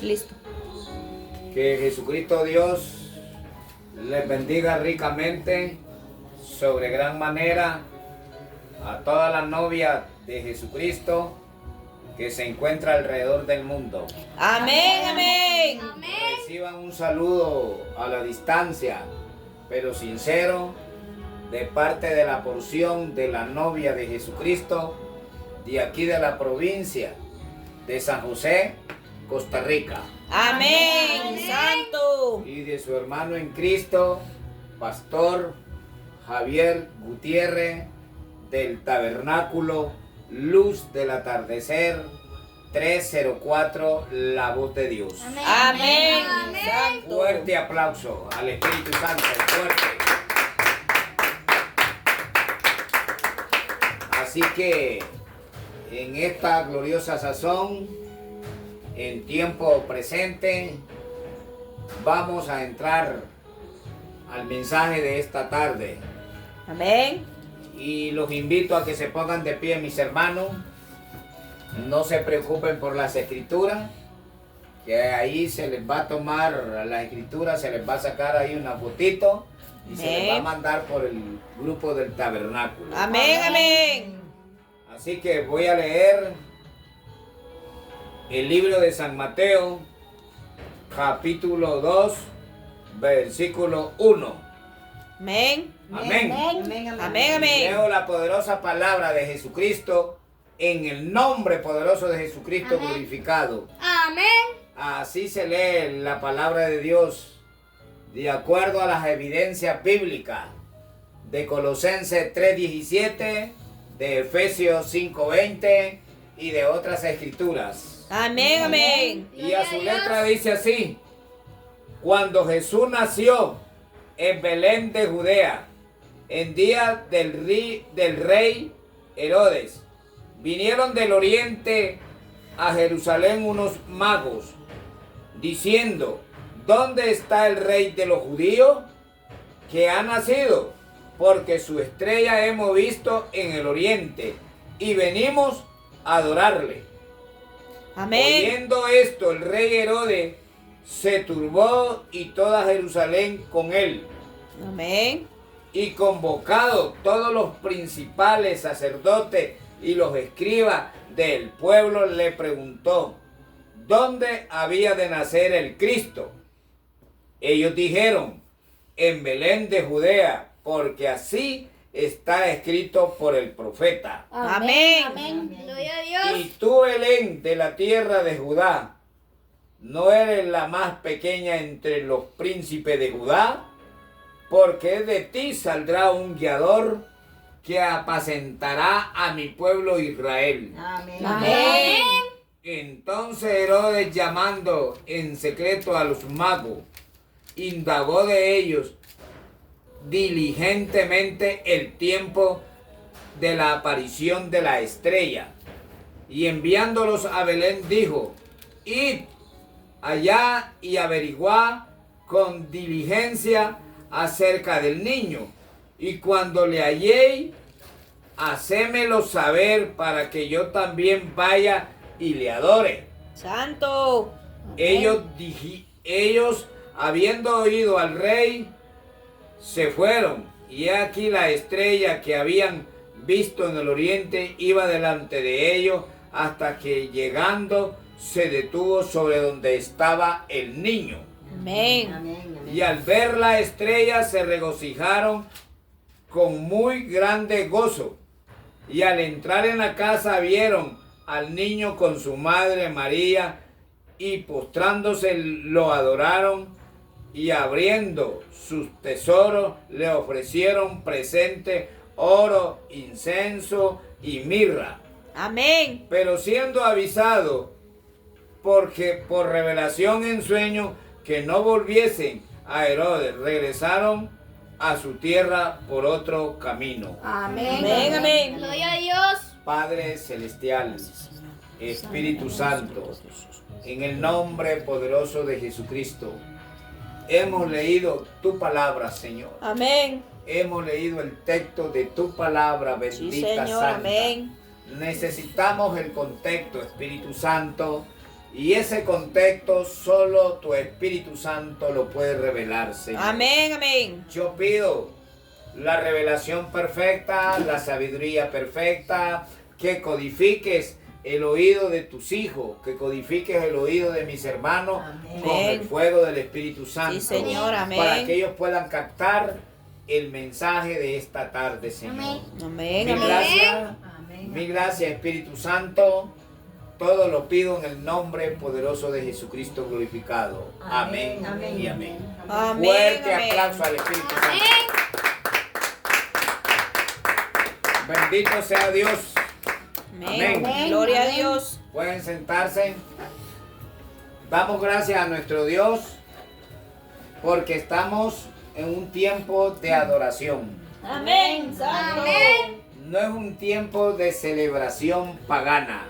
Listo. Que Jesucristo Dios les bendiga ricamente, sobre gran manera, a todas las novias de Jesucristo que se encuentra alrededor del mundo. Amén, amén. Reciban un saludo a la distancia, pero sincero, de parte de la porción de la novia de Jesucristo, de aquí de la provincia de San José, Costa Rica. Amén, santo. Y de su hermano en Cristo, Pastor Javier Gutiérrez, del Tabernáculo Luz del Atardecer 304, La Voz de Dios. Amén, santo. Fuerte aplauso al Espíritu Santo, fuerte. Así que en esta gloriosa sazón, en tiempo presente, vamos a entrar al mensaje de esta tarde. Amén. Y los invito a que se pongan de pie, mis hermanos. No se preocupen por las escrituras, que ahí se les va a tomar las escrituras, se les va a sacar ahí una fotito y se les va a mandar por el grupo del tabernáculo. Amén, amén. Así que voy a leer el libro de San Mateo, capítulo 2, versículo 1. Amén. Amén. Amén, amén. Leo la poderosa palabra de Jesucristo en el nombre poderoso de Jesucristo glorificado. Amén. Así se lee la palabra de Dios de acuerdo a las evidencias bíblicas de Colosenses 3:17, de Efesios 5:20 y de otras escrituras. Amén, amén. Y a su letra dice así: cuando Jesús nació en Belén de Judea, en día del rey Herodes, vinieron del oriente a Jerusalén unos magos, diciendo: ¿dónde está el rey de los judíos que ha nacido? Porque su estrella hemos visto en el oriente y venimos a adorarle. Amén. Oyendo esto, el rey Herodes se turbó y toda Jerusalén con él. Amén. Y convocado todos los principales sacerdotes y los escribas del pueblo, le preguntó: ¿dónde había de nacer el Cristo? Ellos dijeron: en Belén de Judea, porque así está escrito por el profeta. Amén. Amén. Gloria a Dios. Y tú, Belén, de la tierra de Judá, ¿no eres la más pequeña entre los príncipes de Judá? Porque de ti saldrá un guiador que apacentará a mi pueblo Israel. Amén. Amén. Entonces Herodes, llamando en secreto a los magos, indagó de ellos diligentemente el tiempo de la aparición de la estrella, y enviándolos a Belén dijo: id allá y averiguad con diligencia acerca del niño, y cuando le halléis, hacémelo saber para que yo también vaya y le adore. Santo. Ellos, habiendo oído al rey, se fueron, y he aquí la estrella que habían visto en el oriente iba delante de ellos, hasta que llegando se detuvo sobre donde estaba el niño. Amén. Y al ver la estrella se regocijaron con muy grande gozo. Y al entrar en la casa vieron al niño con su madre María, y postrándose lo adoraron, y abriendo sus tesoros le ofrecieron presente, oro, incienso y mirra. Amén. Pero siendo avisado porque por revelación en sueño que no volviesen a Herodes, regresaron a su tierra por otro camino. Amén. Amén, amén. Gloria a Dios. Padre celestial, Espíritu Santo, en el nombre poderoso de Jesucristo, hemos leído tu palabra, Señor. Amén. Hemos leído el texto de tu palabra, Sí, bendita Señor. Santa. Amén. Necesitamos el contexto, Espíritu Santo, Y ese contexto solo tu Espíritu Santo lo puede revelar, Señor. Amén, amén. Yo pido la revelación perfecta, la sabiduría perfecta, que codifiques el oído de tus hijos, que codifiques el oído de mis hermanos con el fuego del Espíritu Santo. Sí, Señor, amén. Para que ellos puedan captar el mensaje de esta tarde, Señor. Amén, Mil amén. gracias, mil gracias, Espíritu Santo. Todo lo pido en el nombre poderoso de Jesucristo glorificado. Amén, y amén. Amén, Fuerte amén. aplauso al Espíritu Santo. Bendito sea Dios. Amén. Amén. Gloria a Dios. Pueden sentarse. Damos gracias a nuestro Dios porque estamos en un tiempo de adoración. Amén. Santo. No es un tiempo de celebración pagana.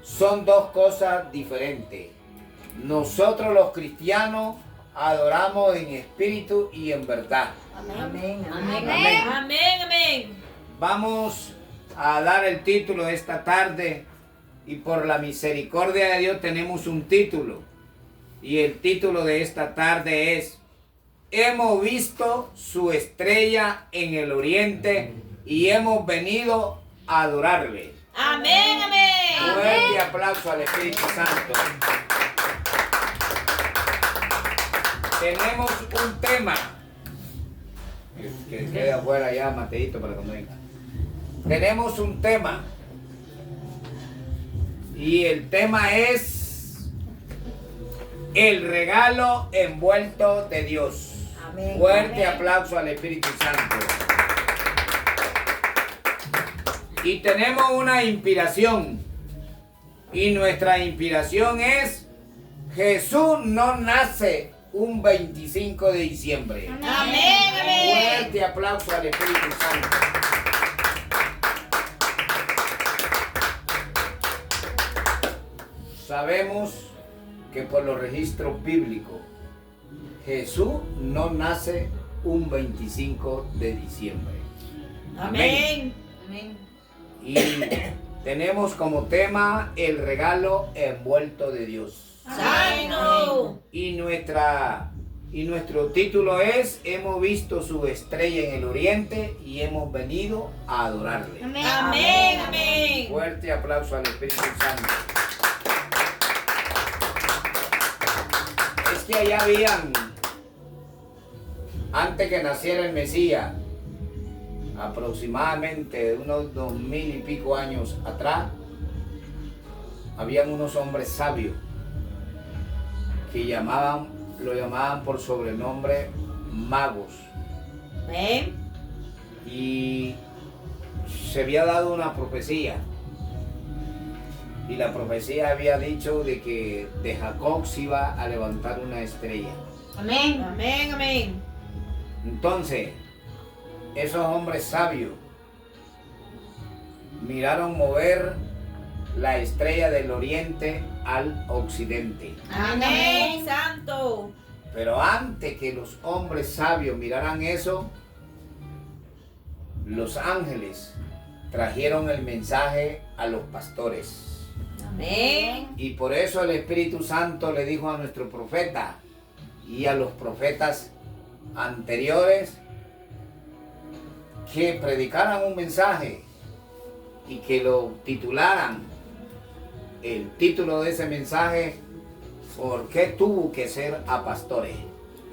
Son dos cosas diferentes. Nosotros los cristianos adoramos en espíritu y en verdad. Amén. Amén. Amén, amén. Vamos a dar el título de esta tarde y por la misericordia de Dios tenemos un título. Y el título de esta tarde es: hemos visto su estrella en el oriente y hemos venido a adorarle. Amén, amén. Fuerte aplauso al Espíritu Santo. Tenemos un tema. Que quede afuera ya, Mateito, para cuando venga. Tenemos un tema. Y el tema es el regalo envuelto de Dios. Amén. Fuerte Amén. aplauso al Espíritu Santo. Y tenemos una inspiración. Y nuestra inspiración es: Jesús no nace un 25 de diciembre. Amén, amén. Fuerte aplauso al Espíritu Santo. Sabemos que por los registros bíblicos, Jesús no nace un 25 de diciembre. Amén. Y tenemos como tema el regalo envuelto de Dios. Santo. Y nuestro título es: hemos visto su estrella en el oriente y hemos venido a adorarle. Amén, amén. Fuerte aplauso al Espíritu Santo. Es que allá habían, antes que naciera el Mesías, aproximadamente unos 2000 y pico años atrás, habían unos hombres sabios que lo llamaban por sobrenombre magos. Amén. Y se había dado una profecía. Y la profecía había dicho de que de Jacob se iba a levantar una estrella. Amén. Amén, amén. Entonces, esos hombres sabios miraron mover la estrella del oriente al occidente. Amén, santo. Pero antes que los hombres sabios miraran eso, los ángeles trajeron el mensaje a los pastores. Amén. Y por eso el Espíritu Santo le dijo a nuestro profeta y a los profetas anteriores que predicaran un mensaje y que lo titularan. El título de ese mensaje: ¿por qué tuvo que ser a pastores?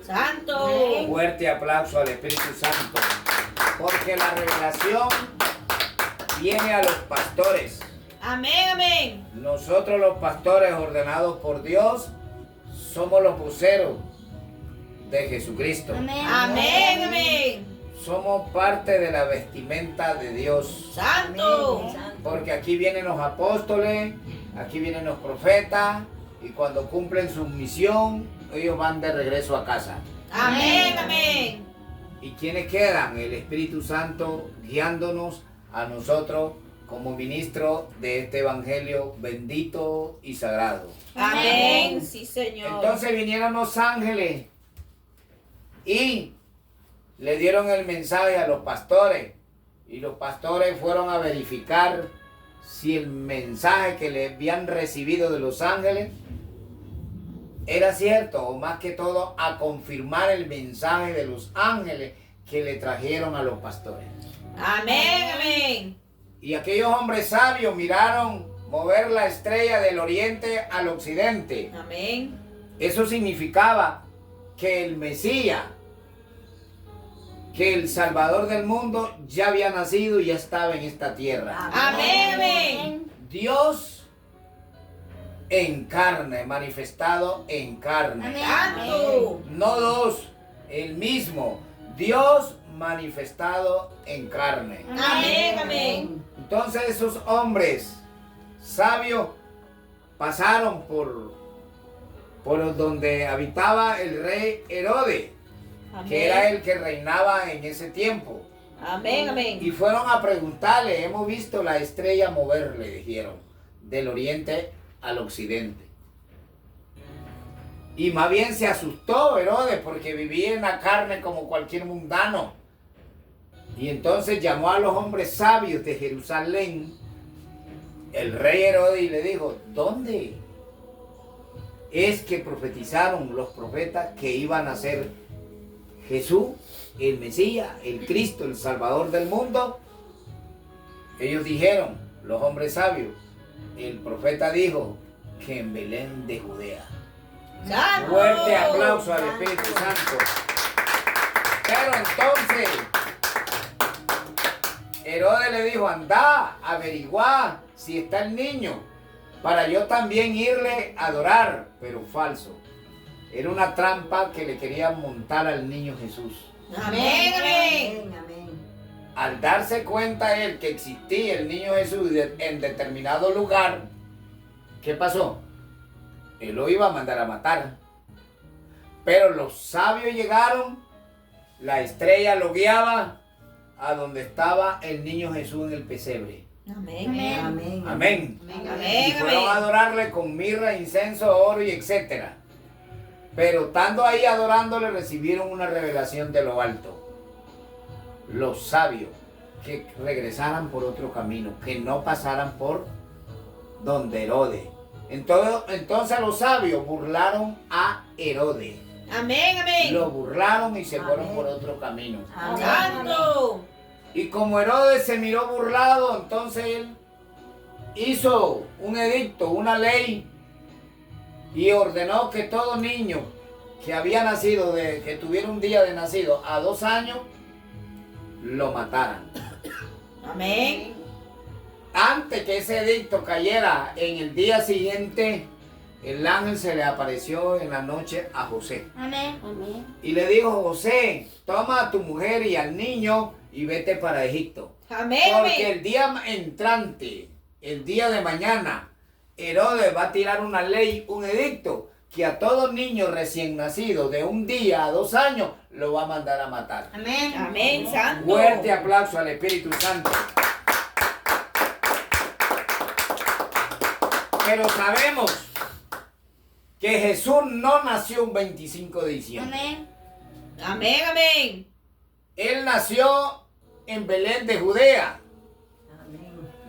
Santo. Fuerte aplauso al Espíritu Santo. Porque la revelación viene a los pastores. Amén, amén. Nosotros los pastores ordenados por Dios somos los voceros de Jesucristo. Amén, amén. Somos parte de la vestimenta de Dios. Santo. Porque aquí vienen los apóstoles, aquí vienen los profetas, y cuando cumplen su misión, ellos van de regreso a casa. Amén, amén. ¿Y quiénes quedan? El Espíritu Santo guiándonos a nosotros como ministros de este evangelio bendito y sagrado. Amén. Sí, Señor. Entonces vinieron los ángeles y le dieron el mensaje a los pastores, y los pastores fueron a verificar si el mensaje que le habían recibido de los ángeles era cierto, o más que todo a confirmar el mensaje de los ángeles que le trajeron a los pastores. Amén, amén. Y aquellos hombres sabios miraron mover la estrella del oriente al occidente. Amén. Eso significaba que el Mesías, que el Salvador del mundo ya había nacido y ya estaba en esta tierra. Amén, amén. Dios en carne, manifestado en carne. Amén. Santo. No dos, el mismo. Dios manifestado en carne. Amén, amén. Entonces esos hombres sabios pasaron por donde habitaba el rey Herodes, que era el que reinaba en ese tiempo. Amén, Y amén. fueron a preguntarle, hemos visto la estrella mover, le dijeron, del oriente al occidente. Y más bien se asustó Herodes porque vivía en la carne como cualquier mundano. Y entonces llamó a los hombres sabios de Jerusalén, el rey Herodes, y le dijo, ¿dónde es que profetizaron los profetas que iban a ser Jesús, el Mesías, el Cristo, el Salvador del mundo? Ellos dijeron, los hombres sabios, el profeta dijo que en Belén de Judea. Santo. Fuerte aplauso al Espíritu Santo. Pero entonces Herodes le dijo, anda, averiguá si está el niño, para yo también irle a adorar. Pero falso. Era una trampa que le querían montar al niño Jesús. Amén, amén. Al darse cuenta él que existía el niño Jesús en determinado lugar, ¿qué pasó? Él lo iba a mandar a matar. Pero los sabios llegaron, la estrella lo guiaba a donde estaba el niño Jesús en el pesebre. Amén. Amén. Amén. Y Amén, fueron a amén. adorarle con mirra, incienso, oro y etcétera. Pero estando ahí adorándole recibieron una revelación de lo alto. Los sabios que regresaran por otro camino, que no pasaran por donde Herodes. Entonces los sabios burlaron a Herodes. Amén, amén. Lo burlaron y se fueron por otro camino. Santo. Y como Herodes se miró burlado, entonces él hizo un edicto, una ley, y ordenó que todo niño que había nacido, que tuviera un día de nacido a 2 años, lo mataran. Amén. Antes que ese edicto cayera, en el día siguiente, el ángel se le apareció en la noche a José. Amén. Y le dijo, José, toma a tu mujer y al niño y vete para Egipto. Amén, Porque amén. el día entrante, el día de mañana, Herodes va a tirar una ley, un edicto, que a todo niño recién nacido de 1 día a 2 años lo va a mandar a matar. Amén. Amén, santo. Fuerte aplauso al Espíritu Santo. Pero sabemos que Jesús no nació un 25 de diciembre. Amén. Amén, amén. Él nació en Belén de Judea.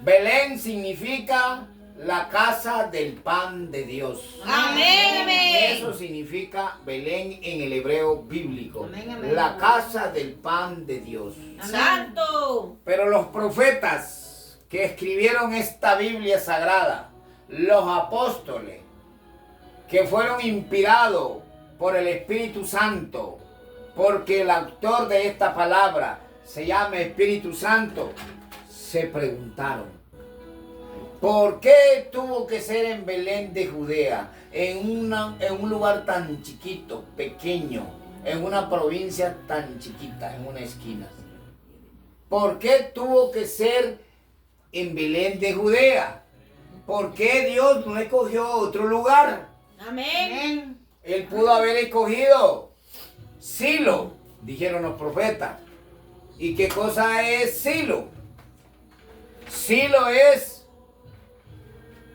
Belén significa la casa del pan de Dios. Amén, amén. Eso significa Belén en el hebreo bíblico. Amén, amén. La casa del pan de Dios. Santo. Pero los profetas que escribieron esta Biblia sagrada, los apóstoles que fueron inspirados por el Espíritu Santo, porque el autor de esta palabra se llama Espíritu Santo, se preguntaron, ¿por qué tuvo que ser en Belén de Judea, en un lugar tan chiquito, pequeño, en una provincia tan chiquita, en una esquina? ¿Por qué tuvo que ser en Belén de Judea? ¿Por qué Dios no escogió otro lugar? Amén. Él pudo haber escogido Silo, dijeron los profetas. ¿Y qué cosa es Silo? Silo es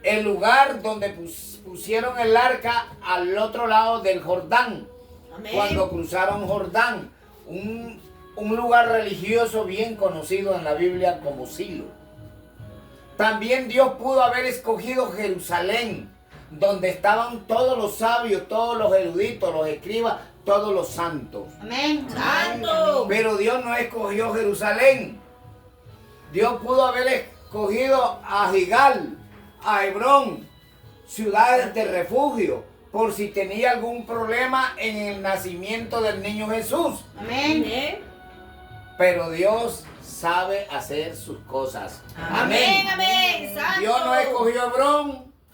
el lugar donde pusieron el arca al otro lado del Jordán. Amén. Cuando cruzaron Jordán, un lugar religioso bien conocido en la Biblia como Silo. También Dios pudo haber escogido Jerusalén, donde estaban todos los sabios, todos los eruditos, los escribas, todos los santos. Amén. Santo. Pero Dios no escogió Jerusalén. Dios pudo haber escogido a Gigal, a Hebrón, ciudades de refugio, por si tenía algún problema en el nacimiento del niño Jesús. Amén. Amén. Pero Dios sabe hacer sus cosas. Amén. Amén. Santo. Dios no escogió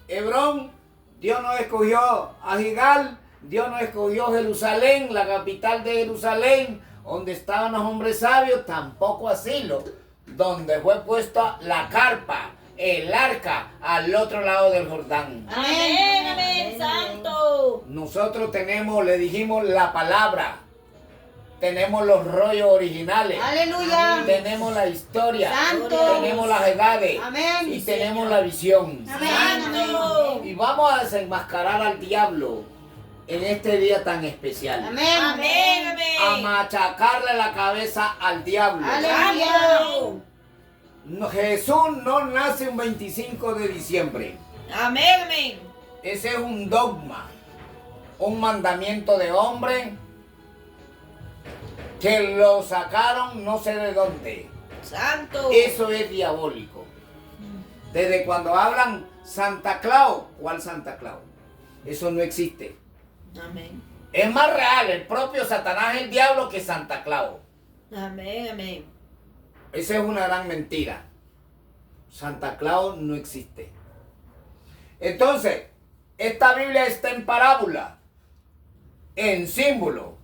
Hebrón, Dios no escogió a Gigal, Dios no escogió Jerusalén, la capital de Jerusalén, donde estaban los hombres sabios, tampoco a Silo, donde fue puesta la carpa, el arca, al otro lado del Jordán. Amén. Amén. Santo. Nosotros tenemos, le dijimos, la palabra, tenemos los rollos originales, Aleluya. tenemos la historia, Santo. tenemos las edades Amén. y tenemos la visión. Santo. Y vamos a desenmascarar al diablo en este día tan especial. Amén. Amén. A Amén. machacarle la cabeza al diablo. Aleluya. Santo. No, Jesús no nace un 25 de diciembre. Amén. Amén. Ese es un dogma, un mandamiento de hombre que lo sacaron no sé de dónde. Santo. Eso es diabólico. Desde cuando hablan Santa Claus, ¿cuál Santa Claus? Eso no existe. Amén. Es más real el propio Satanás, el diablo, que Santa Claus. Amén. Amén. Esa es una gran mentira. Santa Claus no existe. Entonces, esta Biblia está en parábola, en símbolo,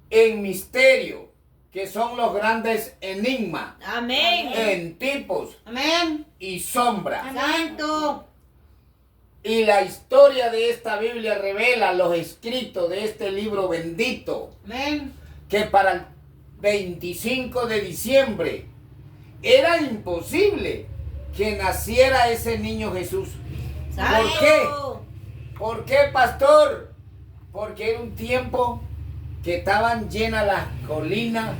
en misterio, que son los grandes enigmas, Amén. en tipos Amén. y sombras. Santo. Y la historia de esta Biblia revela los escritos de este libro bendito, Amén. que para el 25 de diciembre era imposible que naciera ese niño Jesús. Santo. ¿Por qué? ¿Por qué, pastor? Porque era un tiempo que estaban llenas las colinas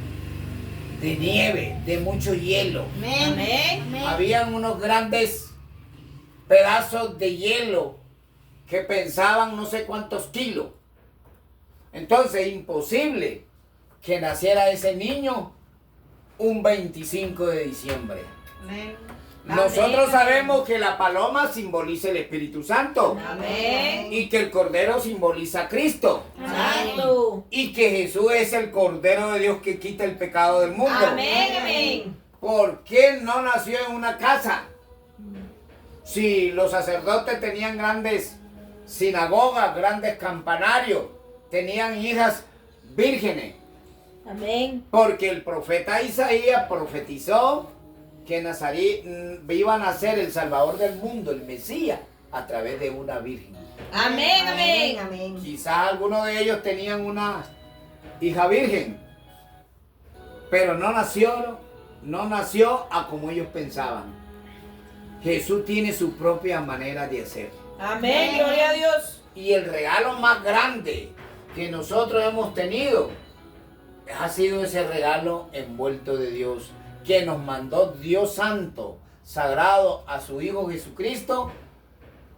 de nieve, de mucho hielo. Amén. Amén. Habían unos grandes pedazos de hielo que pensaban no sé cuántos kilos. Entonces, imposible que naciera ese niño un 25 de diciembre. Amén. Nosotros sabemos que la paloma simboliza el Espíritu Santo Amén. y que el Cordero simboliza a Cristo Santo. y que Jesús es el Cordero de Dios que quita el pecado del mundo. Amén. Amén. ¿Por qué no nació en una casa? Si los sacerdotes tenían grandes sinagogas, grandes campanarios, tenían hijas vírgenes, Amén. porque el profeta Isaías profetizó que iba a nacer el Salvador del mundo, el Mesías, a través de una virgen. Amén. Amén. Amén. Quizás algunos de ellos tenían una hija virgen, pero no nació a como ellos pensaban. Jesús tiene su propia manera de hacer. Amén. Gloria a Dios. Y el regalo más grande que nosotros hemos tenido ha sido ese regalo envuelto de Dios, que nos mandó Dios Santo, sagrado, a su Hijo Jesucristo,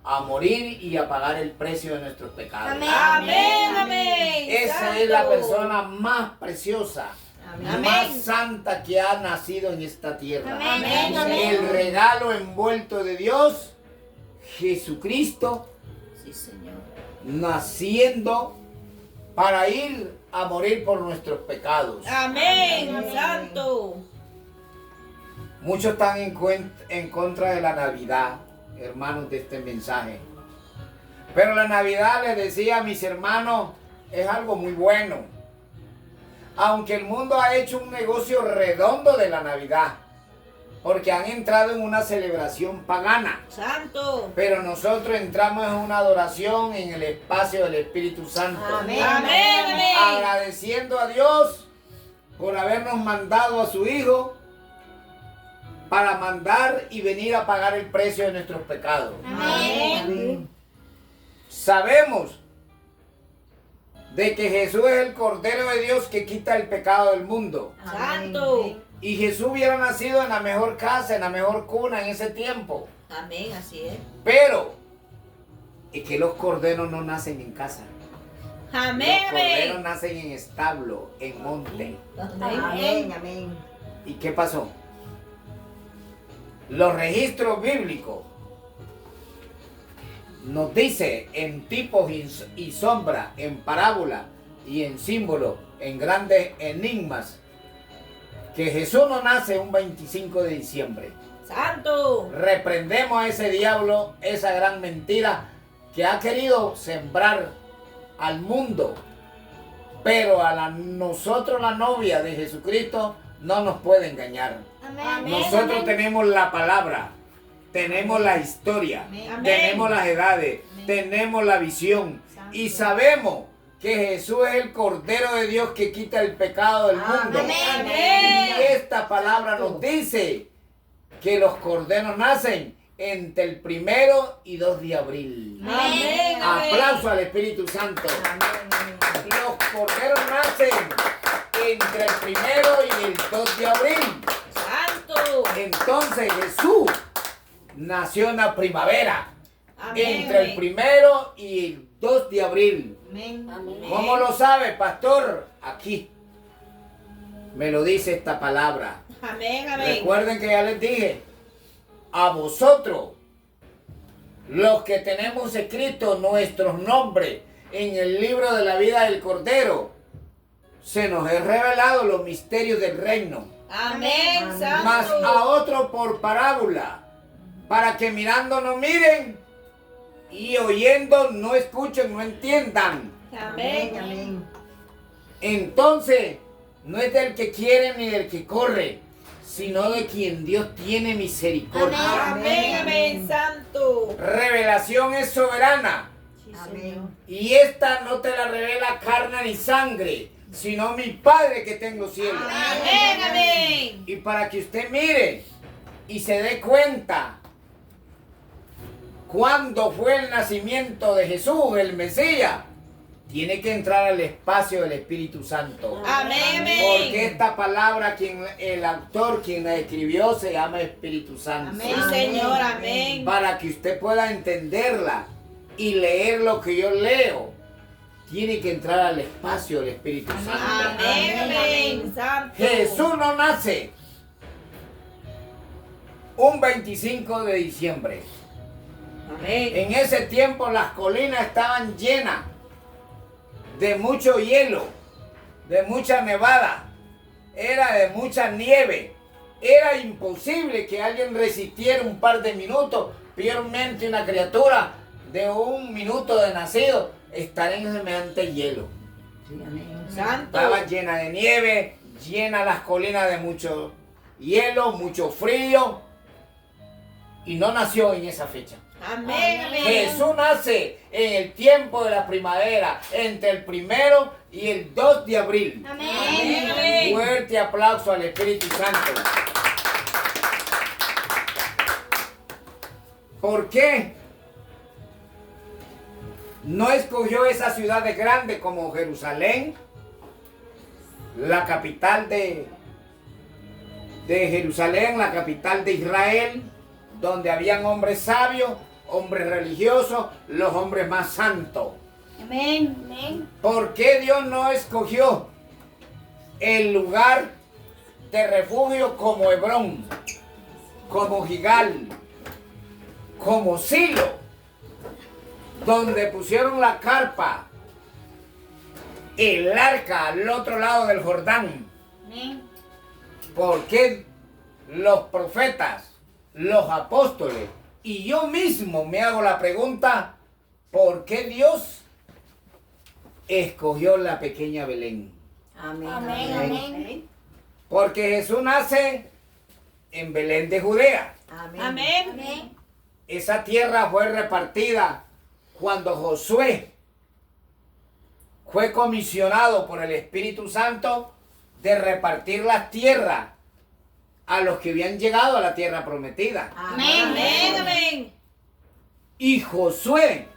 a morir y a pagar el precio de nuestros pecados. Amén. Amén. Amén. Esa es la persona más preciosa, Amén. más santa que ha nacido en esta tierra. Amén. El regalo envuelto de Dios, Jesucristo, Sí, Señor. naciendo para ir a morir por nuestros pecados. Amén. Santo. Muchos están en contra de la Navidad, hermanos, de este mensaje. Pero la Navidad, les decía a mis hermanos, es algo muy bueno. Aunque el mundo ha hecho un negocio redondo de la Navidad, porque han entrado en una celebración pagana. Santo. Pero nosotros entramos en una adoración en el espacio del Espíritu Santo. Amén. Amén. Amén. Agradeciendo a Dios por habernos mandado a su Hijo para mandar y venir a pagar el precio de nuestros pecados. Amén. Sabemos de que Jesús es el Cordero de Dios que quita el pecado del mundo. Santo. Y Jesús hubiera nacido en la mejor casa, en la mejor cuna en ese tiempo. Amén, así es. Pero es que los corderos no nacen en casa. Amén, Los corderos amén. nacen en establo, en monte. Amén. Amén. ¿Y qué pasó? Los registros bíblicos nos dice en tipos y sombras, en parábola y en símbolos, en grandes enigmas, que Jesús no nace un 25 de diciembre. Santo. Reprendemos a ese diablo, esa gran mentira que ha querido sembrar al mundo. Pero nosotros, la novia de Jesucristo, no nos puede engañar. Amén. Nosotros tenemos la palabra, tenemos la historia, Amén. tenemos las edades, tenemos la visión y sabemos que Jesús es el Cordero de Dios que quita el pecado del mundo. Amén. Y esta palabra nos dice que los corderos nacen entre el 1 y 2 de abril. Amén. Aplauso al Espíritu Santo. Los corderos nacen entre el 1 y el 2 de abril. Santo. Entonces Jesús nació en la primavera, Amén. entre el 1 y el 2 de abril. Amén. ¿Cómo lo sabe, pastor? Aquí me lo dice esta palabra. Amén, amén. Recuerden que ya les dije, a vosotros, los que tenemos escritos nuestros nombres en el libro de la vida del Cordero, se nos es revelado los misterios del reino. Amén, santo. Mas a otro por parábola, para que mirando no miren y oyendo no escuchen, no entiendan. Amén. Amén. Entonces, no es del que quiere ni del que corre, sino de quien Dios tiene misericordia. Amén, amén, santo. Revelación es soberana, Sí, Amén. Señor. y esta no te la revela carne ni sangre, sino mi Padre que tengo en los cielos. Amén, amén. Y para que usted mire y se dé cuenta cuándo fue el nacimiento de Jesús, el Mesías, tiene que entrar al espacio del Espíritu Santo. Amén, Porque amén. esta palabra, el autor, quien la escribió, se llama Espíritu Santo. Sí, Señor, amén. Para que usted pueda entenderla y leer lo que yo leo, tiene que entrar al espacio del Espíritu Santo. Amén, amén, santo. Jesús no nace un 25 de diciembre. Amén. En ese tiempo las colinas estaban llenas de mucho hielo, de mucha nevada, era de mucha nieve. Era imposible que alguien resistiera un par de minutos, peormente una criatura de 1 minuto de nacido, estar en semejante hielo. Santo. Estaba llena de nieve, llena las colinas de mucho hielo, mucho frío, y no nació en esa fecha. Amén, amén. Jesús nace en el tiempo de la primavera, entre el 1 y el 2 de abril. Amén, amén. Fuerte aplauso al Espíritu Santo. ¿Por qué no escogió esa ciudad de grande como Jerusalén, la capital de Jerusalén, la capital de Israel, donde habían hombres sabios, hombres religiosos, los hombres más santos? Amén. Amén. ¿Por qué Dios no escogió el lugar de refugio como Hebrón, como Gigal, como Silo, donde pusieron la carpa, el arca al otro lado del Jordán? Amén. ¿Por qué los profetas, los apóstoles y yo mismo me hago la pregunta, ¿por qué Dios escogió la pequeña Belén? Amén. Amén. Amén. Porque Jesús nace en Belén de Judea. Amén. Amén. Amén. Esa tierra fue repartida cuando Josué fue comisionado por el Espíritu Santo de repartir las tierras a los que habían llegado a la tierra prometida. Amén, amén. Y Josué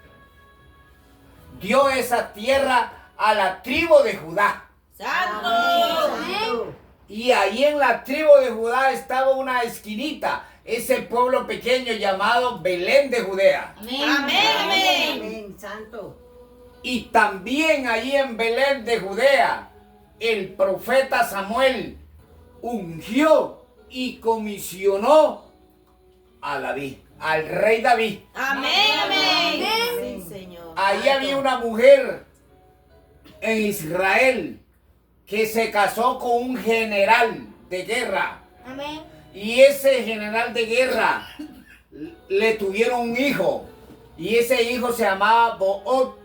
dio esa tierra a la tribu de Judá. Santo. Amén. Y ahí en la tribu de Judá estaba una esquinita, ese pueblo pequeño llamado Belén de Judea. Amén. Amén. Amén. Santo. Y también allí en Belén de Judea, el profeta Samuel ungió y comisionó a David, al rey David. Amén. Amén. Sí, Señor. Ahí había una mujer en Israel que se casó con un general de guerra. Amén. Y ese general de guerra le tuvieron un hijo. Y ese hijo se llamaba Booz,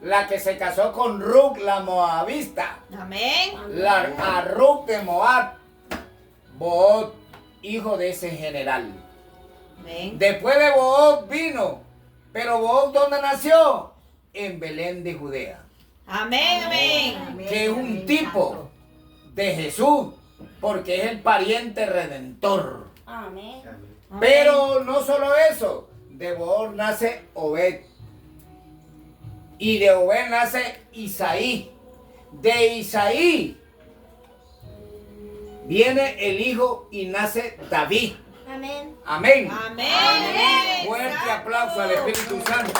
la que se casó con Ruth, la moabista. Amén. A Ruth de Moab. Booz, hijo de ese general. Amén. Después de Booz vino. Pero Booz, ¿dónde nació? En Belén de Judea. Amén. Amén. Amén. Que es un Amén, tipo Santo. de Jesús. Porque es el pariente redentor. Amén. Pero no solo eso, de Booz nace Obed. Y de Obed nace Isaí. De Isaí viene el hijo y nace David. Amén. Amén. Amén. Fuerte Santo. aplauso al Espíritu Santo.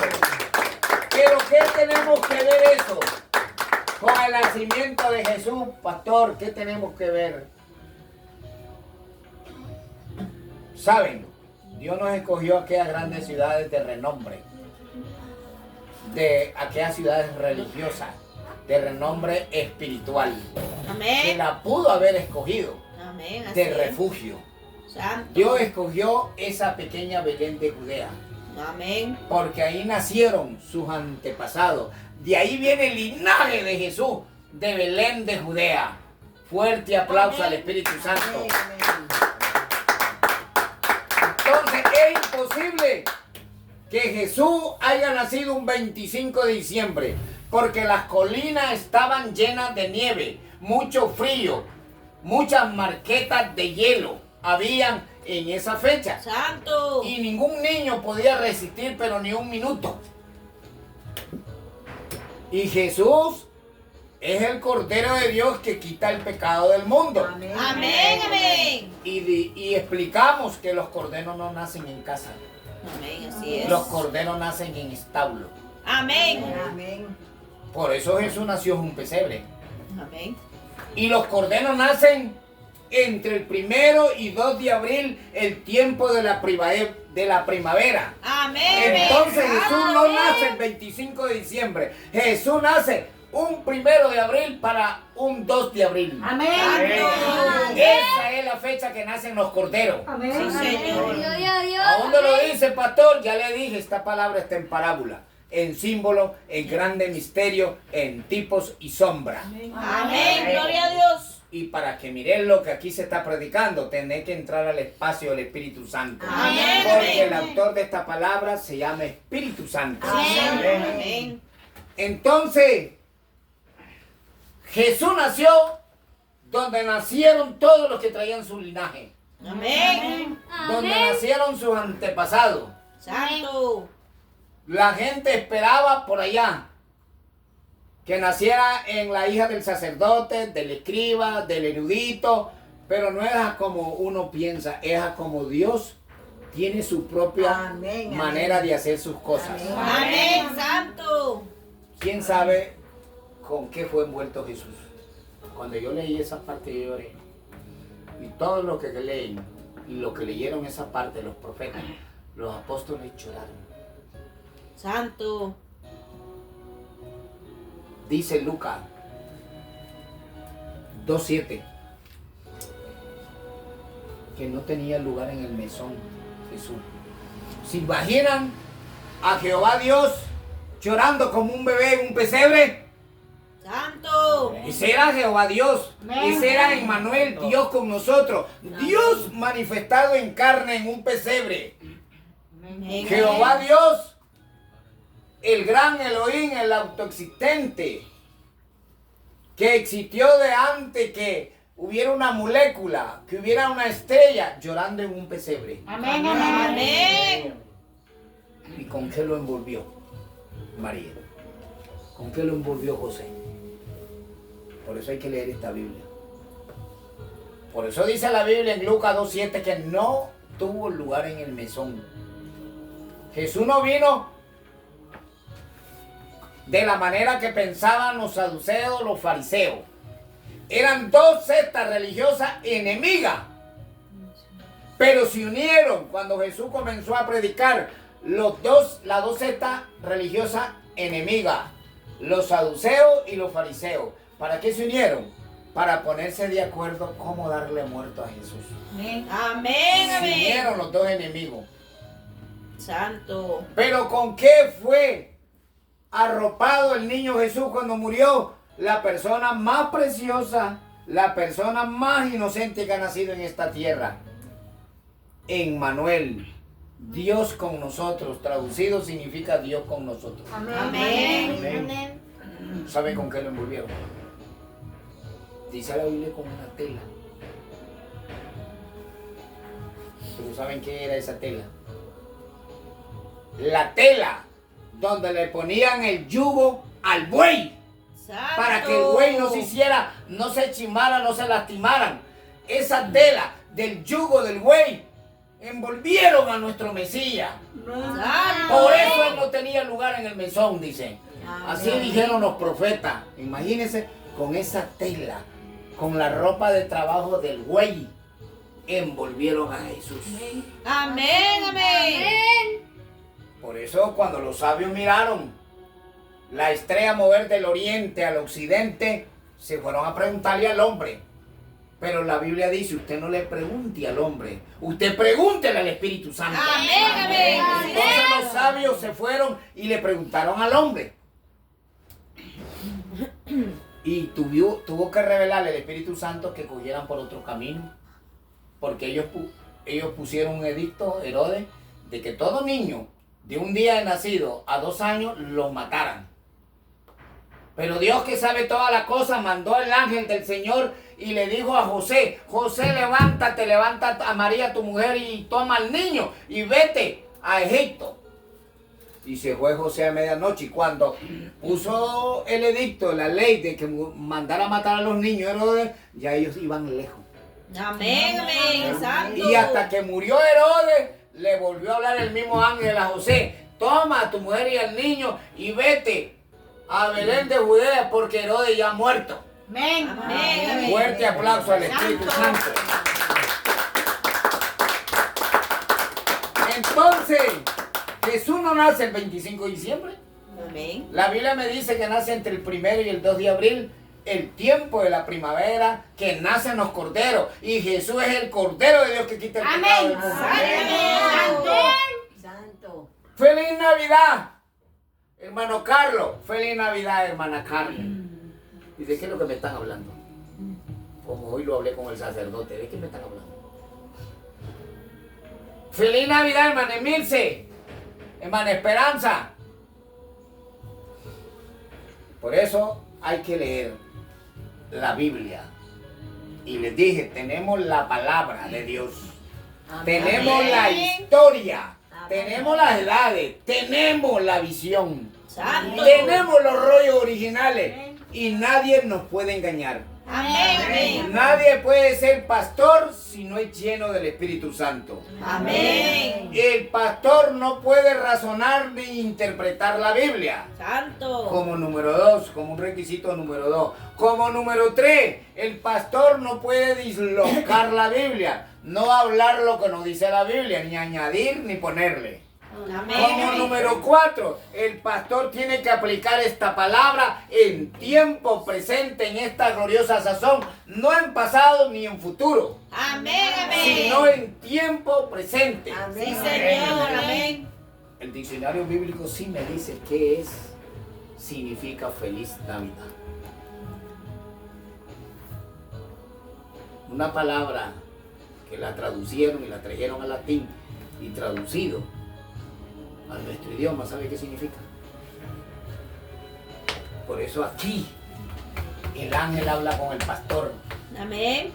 Pero ¿qué tenemos que ver eso? Con el nacimiento de Jesús, pastor, ¿qué tenemos que ver? Saben, Dios nos escogió aquellas grandes ciudades de renombre, de aquellas ciudades religiosas, de renombre espiritual, que Amén. la pudo haber escogido Amén. Así de es. refugio. Santo. Dios escogió esa pequeña Belén de Judea, Amén. porque ahí nacieron sus antepasados. De ahí viene el linaje de Jesús, de Belén de Judea. Fuerte aplauso al Espíritu Santo. Amén. Amén. Entonces es imposible que Jesús haya nacido un 25 de diciembre, porque las colinas estaban llenas de nieve, mucho frío, muchas marquetas de hielo habían en esa fecha. Santo. Y ningún niño podía resistir, pero ni un minuto. Y Jesús es el Cordero de Dios que quita el pecado del mundo. Amén. Amén. Amén. Y explicamos que los corderos no nacen en casa. Amén. Así es. Los corderos nacen en establo. Amén. Amén. Por eso Jesús nació en un pesebre. Amén. Y los corderos nacen entre el 1 y 2 de abril, el tiempo de la primavera. Amén. Entonces Jesús no Amén. nace el 25 de diciembre. Jesús nace un 1 de abril para un 2 de abril. Amén. Santo. Esa es la fecha que nacen los corderos. Amén. Sí, Señor. ¿A dónde lo dice, pastor? Ya le dije, esta palabra está en parábola, en símbolo, en grande misterio, en tipos y sombra. Amén. Gloria a Dios. Y para que miren lo que aquí se está predicando, tenés que entrar al espacio del Espíritu Santo. Amén. Porque el autor de esta palabra se llama Espíritu Santo. Amén. Amén. Entonces, Jesús nació donde nacieron todos los que traían su linaje. Amén. Donde nacieron sus antepasados. Santo. La gente esperaba por allá que naciera en la hija del sacerdote, del escriba, del erudito, pero no era como uno piensa, era como Dios tiene su propia Amén, manera amén. de hacer sus cosas. Amén. Amén. Santo. ¿Quién sabe con qué fue envuelto Jesús? Cuando yo leí esa parte yo lloré. Y todos los que leen y los que leyeron esa parte, los profetas, los apóstoles lloraron. Santo. Dice Lucas 2:7 que no tenía lugar en el mesón Jesús. ¿Se imaginan a Jehová Dios llorando como un bebé en un pesebre? Santo. Ese era Jehová Dios. Amén. Ese era Emmanuel, Dios con nosotros. Dios manifestado en carne en un pesebre. Amén. Jehová Dios, el gran Elohim, el autoexistente, que existió de antes que hubiera una molécula, que hubiera una estrella, llorando en un pesebre. Amén. Amén. ¿Y con qué lo envolvió María? ¿Con qué lo envolvió José? Por eso hay que leer esta Biblia. Por eso dice la Biblia en Lucas 2:7 que no tuvo lugar en el mesón. Jesús no vino de la manera que pensaban los saduceos, los fariseos. Eran dos sectas religiosas enemigas, pero se unieron cuando Jesús comenzó a predicar. Las dos sectas religiosas enemigas, los saduceos y los fariseos. ¿Para qué se unieron? Para ponerse de acuerdo cómo darle muerto a Jesús. Amén. Amén, Se amén. unieron los dos enemigos. Santo. Pero ¿con qué fue arropado el niño Jesús cuando murió? La persona más preciosa, la persona más inocente que ha nacido en esta tierra. Emmanuel, Dios con nosotros. Traducido significa Dios con nosotros. Amén. Amén. Amén. ¿Saben con qué lo envolvieron? Dice la Biblia con una tela. ¿Pero saben qué era esa tela? La tela donde le ponían el yugo al buey. Santo. Para que el buey no se hiciera, no se chimara, no se lastimaran. Esa tela del yugo del buey envolvieron a nuestro Mesías. Santo. Por eso él no tenía lugar en el mesón, dicen. Amén. Así dijeron los profetas. Imagínense con esa tela, con la ropa de trabajo del buey, envolvieron a Jesús. Amén, amén. Por eso cuando los sabios miraron la estrella mover del oriente al occidente, se fueron a preguntarle al hombre. Pero la Biblia dice, usted no le pregunte al hombre, usted pregúntele al Espíritu Santo. Amén, amén. Entonces los sabios se fueron y le preguntaron al hombre. Y tuvo que revelarle al Espíritu Santo que cogieran por otro camino. Porque ellos pusieron un edicto, Herodes, de que todo niño de un día de nacido a 2 años lo mataran. Pero Dios, que sabe todas las cosas, mandó al ángel del Señor y le dijo a José: José, levántate, levanta a María tu mujer y toma al niño y vete a Egipto. Y se fue José a medianoche, y cuando puso el edicto, la ley de que mandara a matar a los niños, Herodes, ya ellos iban lejos. Amén, amén. Santo. Y hasta que murió Herodes, le volvió a hablar el mismo ángel a José: toma a tu mujer y al niño y vete a Belén de Judea, porque Herodes ya ha muerto. Amén. Amén, amén. Fuerte aplauso al Espíritu Santo. Entonces, Jesús no nace el 25 de diciembre. Amén. La Biblia me dice que nace entre el 1 y el 2 de abril, el tiempo de la primavera, que nacen los corderos. Y Jesús es el Cordero de Dios que quita el pecado del mundo. Santo. ¡Feliz Navidad, hermano Carlos! ¡Feliz Navidad, hermana Carmen! ¿Y de qué es lo que me están hablando? Como hoy lo hablé con el sacerdote, ¿de qué me están hablando? ¡Feliz Navidad, hermana Emilce! Hermana Esperanza. Por eso hay que leer la Biblia. Y les dije, tenemos la palabra de Dios. Tenemos la historia. Tenemos las edades. Tenemos la visión. Santo. Tenemos los rollos originales. Y nadie nos puede engañar. Amén, amén. Nadie puede ser pastor si no es lleno del Espíritu Santo. Amén. El pastor no puede razonar ni interpretar la Biblia. Santo. Como número 2, como un requisito número 2. Como número 3, el pastor no puede dislocar la Biblia. No hablar lo que nos dice la Biblia, ni añadir ni ponerle. Amén. Como amén. número 4, el pastor tiene que aplicar esta palabra en tiempo presente, en esta gloriosa sazón, no en pasado ni en futuro, Amén, amén. sino en tiempo presente. Sí, Señor. Amén. El diccionario bíblico sí me dice qué significa feliz Navidad. Una palabra que la traducieron y la trajeron al latín y traducido a nuestro idioma, ¿sabe qué significa? Por eso aquí el ángel habla con el pastor. Amén.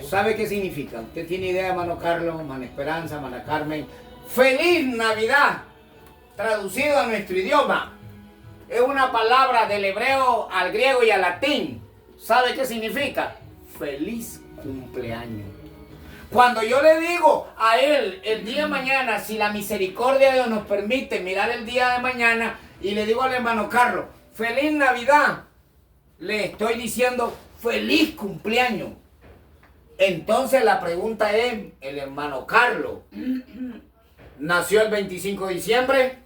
¿Sabe qué significa? ¿Usted tiene idea, hermano Carlos, hermana Esperanza, hermana Carmen? ¡Feliz Navidad! Traducido a nuestro idioma. Es una palabra del hebreo al griego y al latín. ¿Sabe qué significa? Feliz cumpleaños. Cuando yo le digo a él el día de mañana, si la misericordia de Dios nos permite mirar el día de mañana, y le digo al hermano Carlos, feliz Navidad, le estoy diciendo feliz cumpleaños. Entonces la pregunta es, el hermano Carlos nació el 25 de diciembre.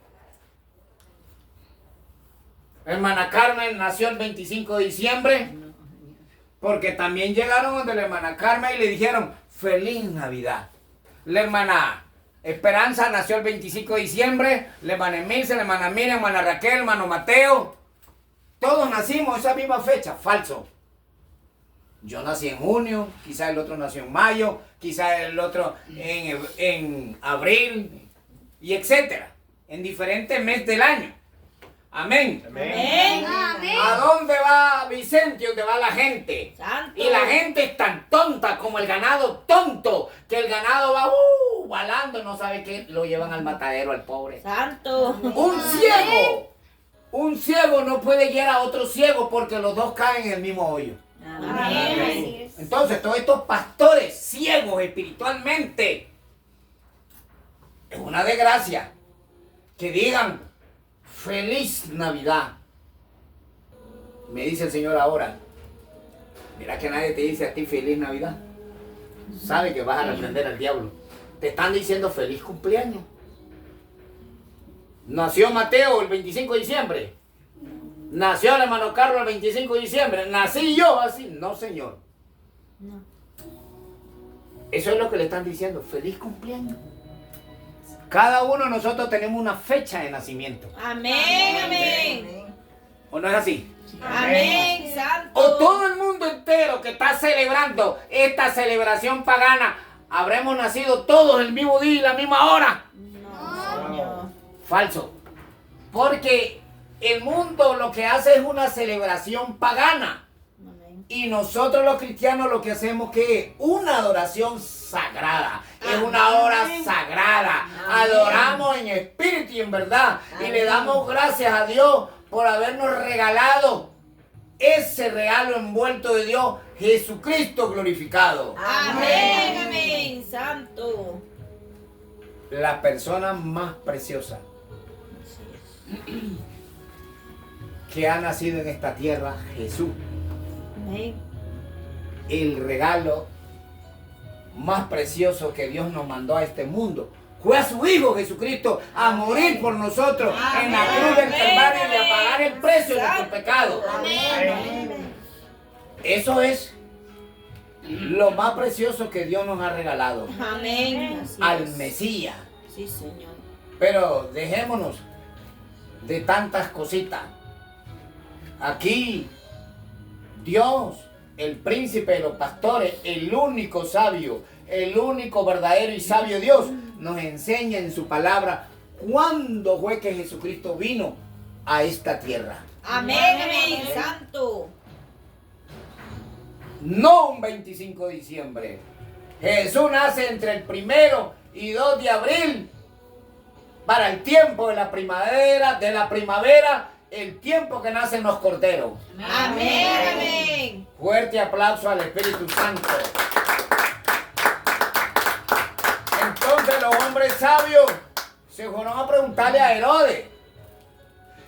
Hermana Carmen nació el 25 de diciembre. Porque también llegaron donde la hermana Carmen y le dijeron feliz Navidad. La hermana Esperanza nació el 25 de diciembre. La hermana Emilce, la hermana Miriam, la hermana Raquel, el hermano Mateo. Todos nacimos esa misma fecha. Falso. Yo nací en junio, quizás el otro nació en mayo, quizás el otro en abril, y etcétera. En diferentes meses del año. Amén. Amén. ¿A dónde va Vicente? ¿Dónde va la gente? Santo. Y la gente es tan tonta como el ganado tonto, que el ganado va balando, no sabe qué, lo llevan al matadero al pobre. Santo. Un ciego no puede guiar a otro ciego porque los dos caen en el mismo hoyo. Amén. Entonces, todos estos pastores ciegos espiritualmente, es una desgracia que digan feliz Navidad. Me dice el Señor ahora, mira que nadie te dice a ti feliz Navidad. Sabe que vas a reprender al diablo. Te están diciendo feliz cumpleaños. Nació Mateo el 25 de diciembre. Nació el hermano Carlos el 25 de diciembre. Nací yo así. No, Señor. No. Eso es lo que le están diciendo. Feliz cumpleaños. Cada uno de nosotros tenemos una fecha de nacimiento. Amén. Amén. ¿O no es así? Amén. Santo. O todo el mundo entero que está celebrando esta celebración pagana, habremos nacido todos el mismo día y la misma hora. No, Señor. Falso. Porque el mundo lo que hace es una celebración pagana. Amén. Y nosotros los cristianos lo que hacemos que es una adoración sagrada. Es una hora sagrada. Adoramos en espíritu y en verdad. Y le damos gracias a Dios por habernos regalado ese regalo envuelto de Dios, Jesucristo glorificado. Amén. Amén. Santo. La persona más preciosa que ha nacido en esta tierra, Jesús. Amén. El regalo más precioso que Dios nos mandó a este mundo fue a su Hijo Jesucristo a morir por nosotros en la cruz del Calvario y a pagar el precio de nuestro pecado. Amén. Eso es lo más precioso que Dios nos ha regalado Amén. Así al es. Mesías. Sí, Señor. Pero dejémonos de tantas cositas. Aquí Dios, el príncipe de los pastores, el único sabio, el único verdadero y sabio Dios, nos enseña en su palabra cuándo fue que Jesucristo vino a esta tierra. Amén. Amén. Santo. No un 25 de diciembre. Jesús nace entre el 1 y 2 de abril para el tiempo de la primavera, el tiempo que nacen los corderos. Amén. Amén. Fuerte aplauso al Espíritu Santo. Entonces los hombres sabios se fueron a preguntarle a Herodes.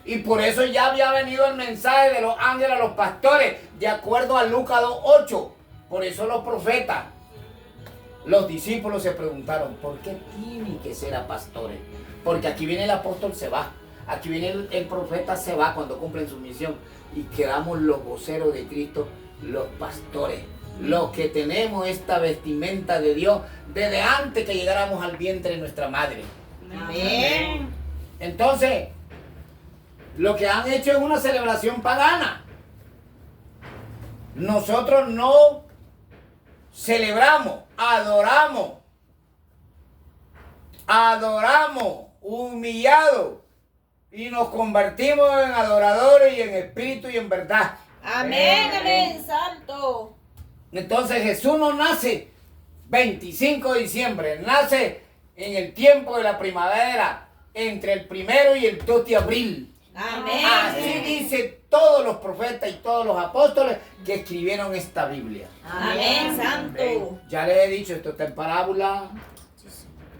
Y por eso ya había venido el mensaje de los ángeles a los pastores, de acuerdo a Lucas 2:8. Por eso los profetas, los discípulos se preguntaron, ¿por qué tienen que ser a pastores? Porque aquí viene el apóstol, se va. Aquí viene el profeta, se va cuando cumplen su misión. Y quedamos los voceros de Cristo, los pastores. Los que tenemos esta vestimenta de Dios desde antes que llegáramos al vientre de nuestra madre. Amén. Entonces, lo que han hecho es una celebración pagana. Nosotros no celebramos, adoramos, humillados, y nos convertimos en adoradores y en espíritu y en verdad. Amén. Amén. Santo. Entonces Jesús no nace 25 de diciembre, nace en el tiempo de la primavera, entre el 1 y el 2 de abril. Amén. Así dice todos los profetas y todos los apóstoles que escribieron esta Biblia. Amén, santo. Ya les he dicho, esto está en parábola.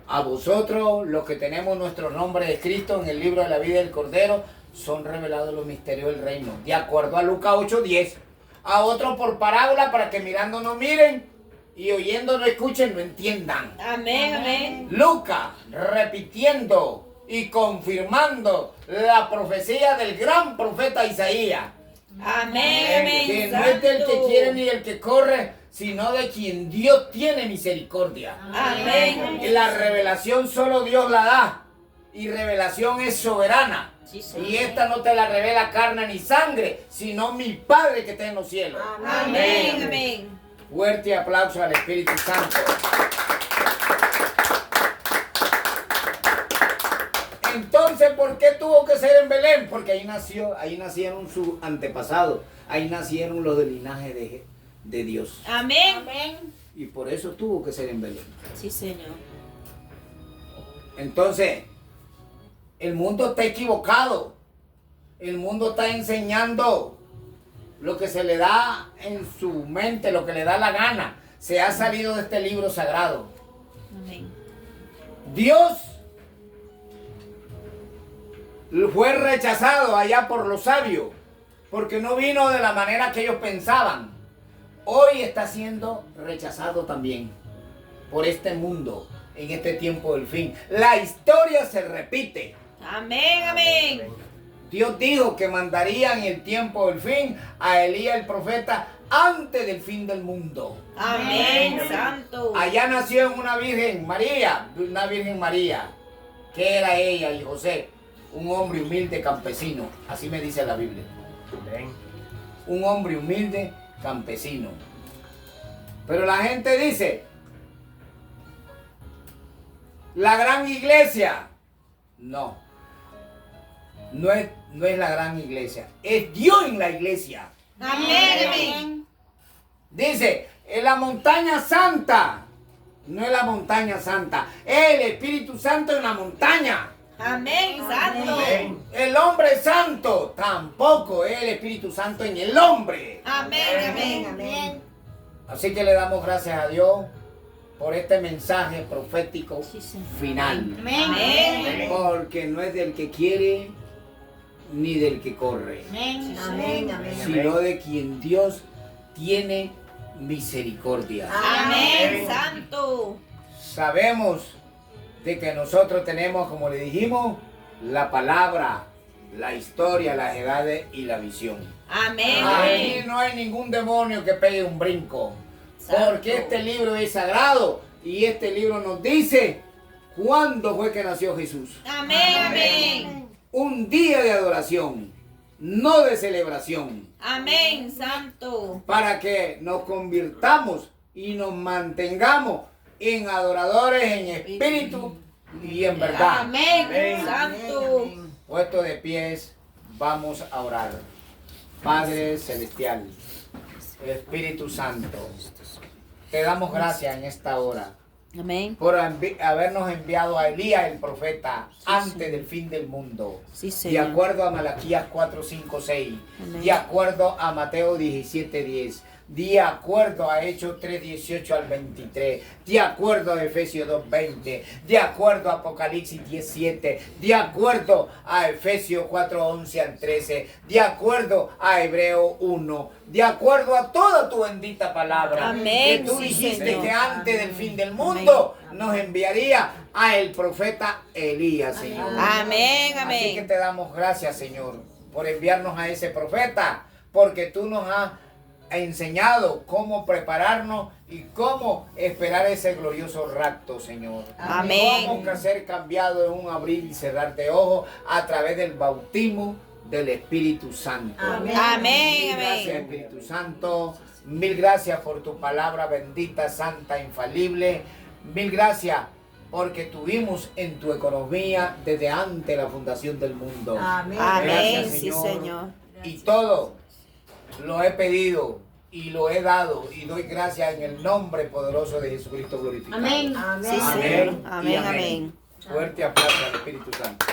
A vosotros, los que tenemos nuestro nombre escrito en el libro de la vida del Cordero, son revelados los misterios del reino, de acuerdo a Lucas 8:10. A otros por parábola, para que mirando no miren y oyendo no escuchen, no entiendan. Amén, amén. Lucas, repitiendo y confirmando la profecía del gran profeta Isaías. Amén, amén. Que no es del que santo. quiere ni del que corre, sino de quien Dios tiene misericordia. Amén. Y la revelación solo Dios la da. Y revelación es soberana. Sí, Señor. Y esta no te la revela carne ni sangre, sino mi Padre que está en los cielos. Amén, amén. Fuerte aplauso al Espíritu Santo. Entonces, ¿por qué tuvo que ser en Belén? Porque ahí nacieron sus antepasados. Ahí nacieron los del linaje de Dios. Amén. Y por eso tuvo que ser en Belén. Sí, Señor. Entonces, el mundo está equivocado. El mundo está enseñando lo que se le da en su mente, lo que le da la gana. Se ha salido de este libro sagrado. Amén. Dios fue rechazado allá por los sabios, porque no vino de la manera que ellos pensaban. Hoy está siendo rechazado también por este mundo en este tiempo del fin. La historia se repite. Amén, amén. Dios dijo que mandaría en el tiempo del fin a Elías el profeta antes del fin del mundo. Amén, santo. Allá nació una Virgen María, que era ella y José, un hombre humilde campesino, así me dice la Biblia. Un hombre humilde campesino. Pero la gente dice, la gran iglesia. No es la gran iglesia, es Dios en la iglesia. Amén, amén. Dice, en la montaña santa, no es la montaña santa, es el Espíritu Santo en la montaña. Amén, santo. El hombre santo tampoco es el Espíritu Santo en el hombre. Amén, amén. Así que le damos gracias a Dios por este mensaje profético Sí, Señor. final. Amén. Porque no es del que quiere ni del que corre, sino de quien Dios tiene misericordia. Amén, santo. Sabemos de que nosotros tenemos, como le dijimos, la palabra, la historia, las edades y la visión. Amén, Aquí amén. no hay ningún demonio que pegue un brinco, Santo. porque este libro es sagrado y este libro nos dice cuándo fue que nació Jesús. Amén, amén. Un día de adoración, no de celebración, Amén, santo. para que nos convirtamos y nos mantengamos en adoradores en espíritu y en verdad. Amén, santo. Puesto de pies, vamos a orar. Padre Celestial, Espíritu Santo, te damos gracias en esta hora Amén. por habernos enviado a Elías el profeta antes del fin del mundo. Sí, De Señor. acuerdo a Malaquías 4, 5, 6. Amén. De acuerdo a Mateo 17, 10. De acuerdo a Hechos 3, 18 al 23. De acuerdo a Efesios 2, 20. De acuerdo a Apocalipsis 10, 7. De acuerdo a Efesios 4, 11 al 13. De acuerdo a Hebreo 1. De acuerdo a toda tu bendita palabra. Amén, Que tú sí, dijiste Señor. que antes del fin del mundo nos enviaría a el profeta Elías, Señor. Amén, Así que amén. te damos gracias, Señor, por enviarnos a ese profeta, porque tú nos has enseñado cómo prepararnos y cómo esperar ese glorioso rapto, Señor. Amén. Cómo ser cambiado en un abrir y cerrar de ojos a través del bautismo del Espíritu Santo. Amén, Mil gracias, amén. Espíritu Santo. Mil gracias por tu palabra bendita, santa, infalible. Mil gracias porque tuvimos en tu economía desde antes de la fundación del mundo. Amén. Amén, Gracias, sí, Señor. Señor. Y todo lo he pedido y lo he dado y doy gracias en el nombre poderoso de Jesucristo glorificado. Amén. Sí, Señor. Amén, y amén. Fuerte aplauso al Espíritu Santo.